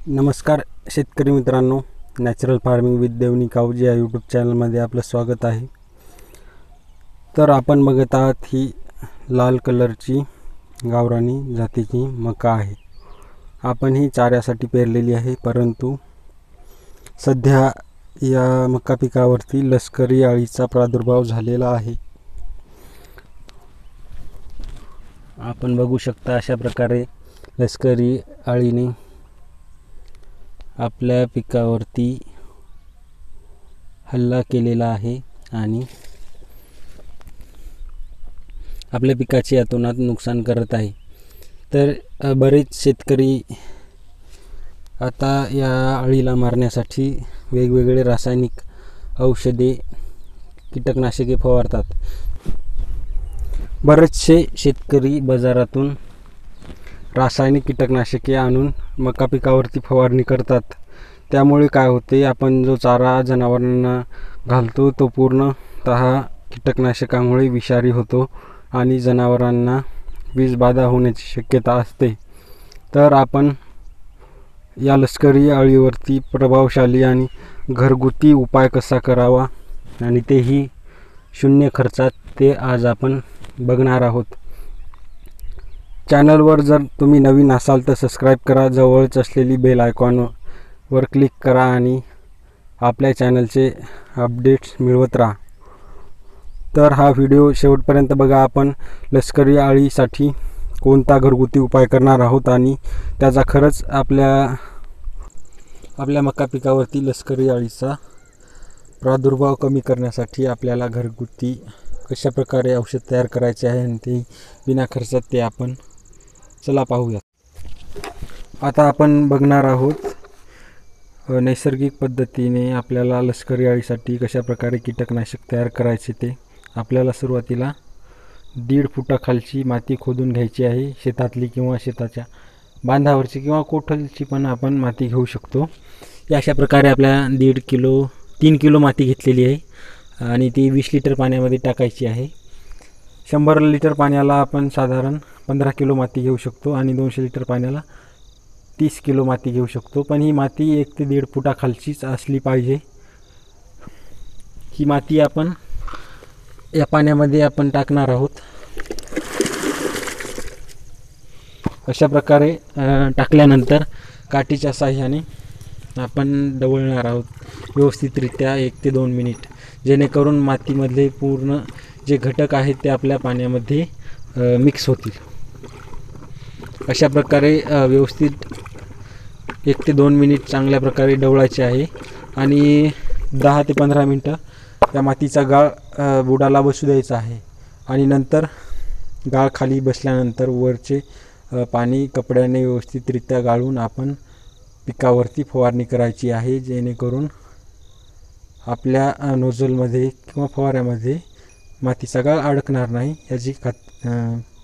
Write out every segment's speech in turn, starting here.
नमस्कार शेतकरी मित्रांनो, नॅचरल फार्मिंग विथ देवनी कावजी या यूट्यूब चॅनलमध्ये आपलं स्वागत आहे. तर आपण बघत आहात ही लाल कलरची गावरानी जातीची मका आहे. आपण ही चाऱ्यासाठी पेरलेली आहे, परंतु सध्या या मका पिकावरती लष्करी अळीचा प्रादुर्भाव झालेला आहे. आपण बघू शकता अशा प्रकारे लष्करी अळीने आपल्या पिकावरती हल्ला केलेला आहे आणि आपल्या पिकाचे अतोनात नुकसान करत आहे. तर बरेच शेतकरी आता या अळीला मारण्यासाठी वेगवेगळे रासायनिक औषधे, कीटकनाशके फवारतात. बरेचसे शेतकरी बाजारातून रासायनिक कीटकनाशके आणून मका पिकावरती फवारणी करतात. त्यामुळे काय होते, आपण जो चारा जनावरांना घालतो तो पूर्णतः कीटकनाशकामुळे विषारी होतो आणि जनावरांना विषबाधा होण्याची शक्यता असते. तर आपण या लष्करी अळीवरती प्रभावशाली आणि घरगुती उपाय कसा करावा आणि तेही शून्य खर्चात, ते आज आपण बघणार आहोत. चॅनलवर जर तुम्ही नवीन असाल तर सबस्क्राईब करा, जवळच असलेली बेल आयकॉनवर क्लिक करा आणि आपल्या चॅनलचे अपडेट्स मिळवत राहा. तर हा व्हिडिओ शेवटपर्यंत बघा. आपण लष्करी अळीसाठी कोणता घरगुती उपाय करणार आहोत आणि त्याचा खरंच आपल्या मका पिकावरती लष्करी अळीचा प्रादुर्भाव कमी करण्यासाठी आपल्याला घरगुती कशा प्रकारे औषध तयार करायचे आहे आणि ते बिना खर्चात, ते आपण चला पाहूया. आता आपण बघणार आहोत नैसर्गिक पद्धतीने आपल्याला लष्करी अळीसाठी कशा प्रकारे कीटकनाशक तयार करायचे. ते आपल्याला सुरुवातीला 1.5 फुटाखालची माती खोदून घ्यायची आहे. शेतातली किंवा शेताच्या बांधावरची किंवा कोठलची पण आपण माती घेऊ शकतो. या अशा प्रकारे आपल्याला 3 किलो माती घेतलेली आहे आणि ती 20 लिटर पाण्यामध्ये टाकायची आहे. 100 लिटर पाण्याला आपण साधारण 15 किलो माती घेऊ शकतो आणि 200 लिटर पाण्याला 30 किलो माती घेऊ शकतो. पण ही माती 1 ते 1.5 फुटाखालचीच असली पाहिजे. ही माती आपण या पाण्यामध्ये आपण टाकणार आहोत. अशा प्रकारे टाकल्यानंतर काठीच्या साहाय्याने आपण डवळणार आहोत व्यवस्थितरित्या 1 ते 2 मिनिट, जेणेकरून मातीमधले पूर्ण जे घटक आहेत ते आपल्या पाण्यामध्ये मिक्स होतील. अशा प्रकारे व्यवस्थित 1 ते 2 मिनिट चांगल्या प्रकारे डवळायचे आहे आणि 10 ते 15 मिनटं त्या मातीचा गाळ बुडाला बसू द्यायचा आहे. आणि नंतर गाळ खाली बसल्यानंतर वरचे पाणी कपड्याने व्यवस्थितरित्या गाळून आपण पिकावरती फवारणी करायची आहे, जेणेकरून आपल्या नोझलमध्ये किंवा फवाऱ्यामध्ये मातीचा गाळ अडकणार नाही, याची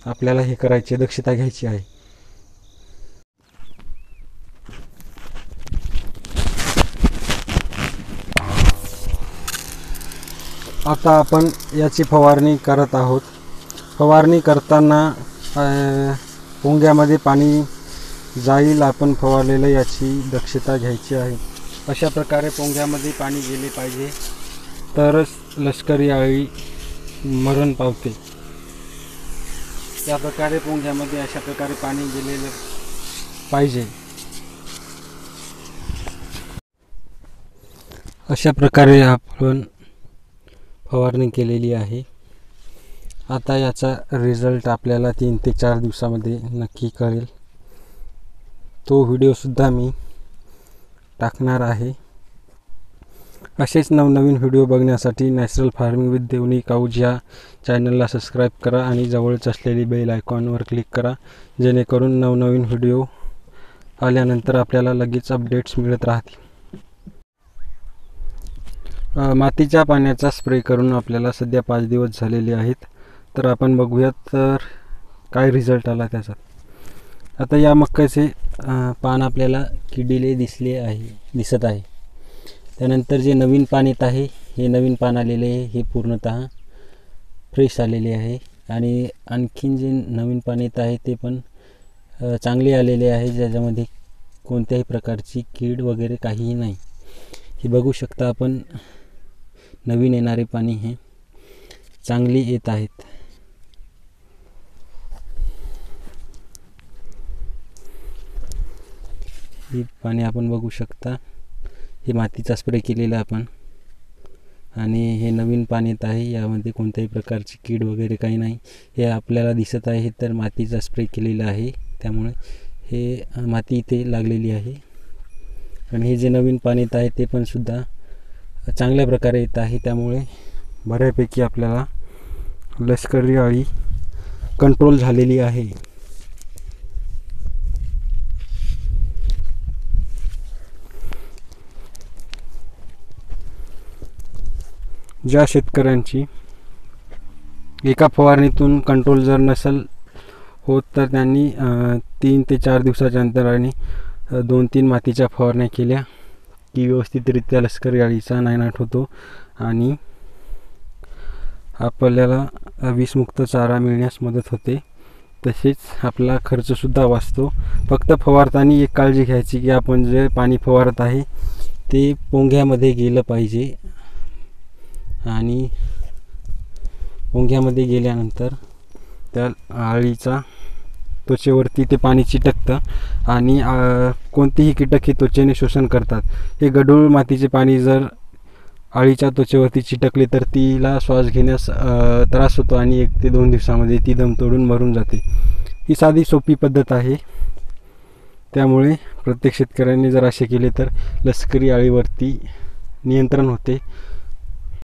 आपल्याला हे करायची, दक्षता घ्यायची आहे. आता आपण याची फवारणी करत आहोत. फवारणी करताना पोंग्यामध्ये पाणी जाईल आपण फवारलेलं, याची दक्षता घ्यायची आहे. अशा प्रकारे पोंग्यामध्ये पाणी गेले पाहिजे, तरच लष्करी अळी मरण पावते. त्या प्रकारे पोंग्यामध्ये अशा प्रकारे पाणी गेलेलं पाहिजे. अशा प्रकारे आपण फवारणी केलेली आहे. आता याचा रिझल्ट आपल्याला 3 ते 4 दिवसामध्ये नक्की कळेल. तो व्हिडिओसुद्धा मी टाकणार आहे. असेच नवनवीन व्हिडिओ बघण्यासाठी नॅचरल फार्मिंग विथ देवनी कावजी या चॅनलला सबस्क्राईब करा आणि जवळच असलेली बेल आयकॉनवर क्लिक करा, जेणेकरून नवनवीन व्हिडिओ आल्यानंतर आपल्याला लगेच अपडेट्स मिळत राहतील. मातीच्या पाण्याचा स्प्रे करून आपल्याला सध्या 5 दिवस झालेले आहेत. तर आपण बघूयात तर काय रिझल्ट आला त्याचा. आता या मक्याचे पान आपल्याला किडीले दिसत आहे. त्यानंतर जे नवीन पान येत आहे, हे नवीन पान आलेले आहे, हे पूर्णतः फ्रेश आलेले आहे. आणि आणखीन जे नवीन पान येत आहे ते पण चांगले आलेले आहे, ज्याच्यामध्ये कोणत्याही प्रकारची कीड वगैरे काहीही नाही. हे बघू शकता आपण, नवीन येणारे पाणी हे चांगली येत आहेत. हे पाणी आपण बघू शकता, हे मातीचा स्प्रे केलेला आपण, आणि हे नवीन पाणी येत आहे. यामध्ये कोणत्याही प्रकारची कीड वगैरे काही नाही. हे आपल्याला दिसत आहे तर मातीचा स्प्रे केलेला आहे, त्यामुळे हे माती इथे लागलेली आहे. आणि हे जे नवीन पाणी येत आहे ते पण सुद्धा चांगल्या प्रकारे येत आहे, त्यामुळे बऱ्यापैकी आपल्याला लष्करी अळी कंट्रोल झालेली आहे. ज्या शेतकऱ्यांची एका फवारणीतून कंट्रोल जर नसेल होत तर त्यांनी 3 ते 4 दिवसाच्या अंतराने 2-3 मातीच्या फवारण्या केल्या की व्यवस्थितरित्या लष्करी अळीचा नायनाट होतो आणि आपल्याला विषमुक्त चारा मिळण्यास मदत होते. तसेच आपला खर्चसुद्धा वाचतो. फक्त फवारताना एक काळजी घ्यायची की आपण जे पाणी फवारत आहे ते पोंग्यामध्ये गेलं पाहिजे, आणि पोंग्यामध्ये गेल्यानंतर त्या अळीचा त्वचेवरती ते पाणी चिटकतं आणि कोणतेही कीटक हे त्वचेने शोषण करतात. हे गढूळ मातीचे पाणी जर अळीच्या त्वचेवरती चिटकले तर तिला श्वास घेण्यास त्रास होतो आणि 1 ते 2 दिवसामध्ये ती दम तोडून मरून जाते. ही साधी सोपी पद्धत आहे, त्यामुळे प्रत्येक शेतकऱ्यांनी जर असे केले तर लष्करी अळीवरती नियंत्रण होते.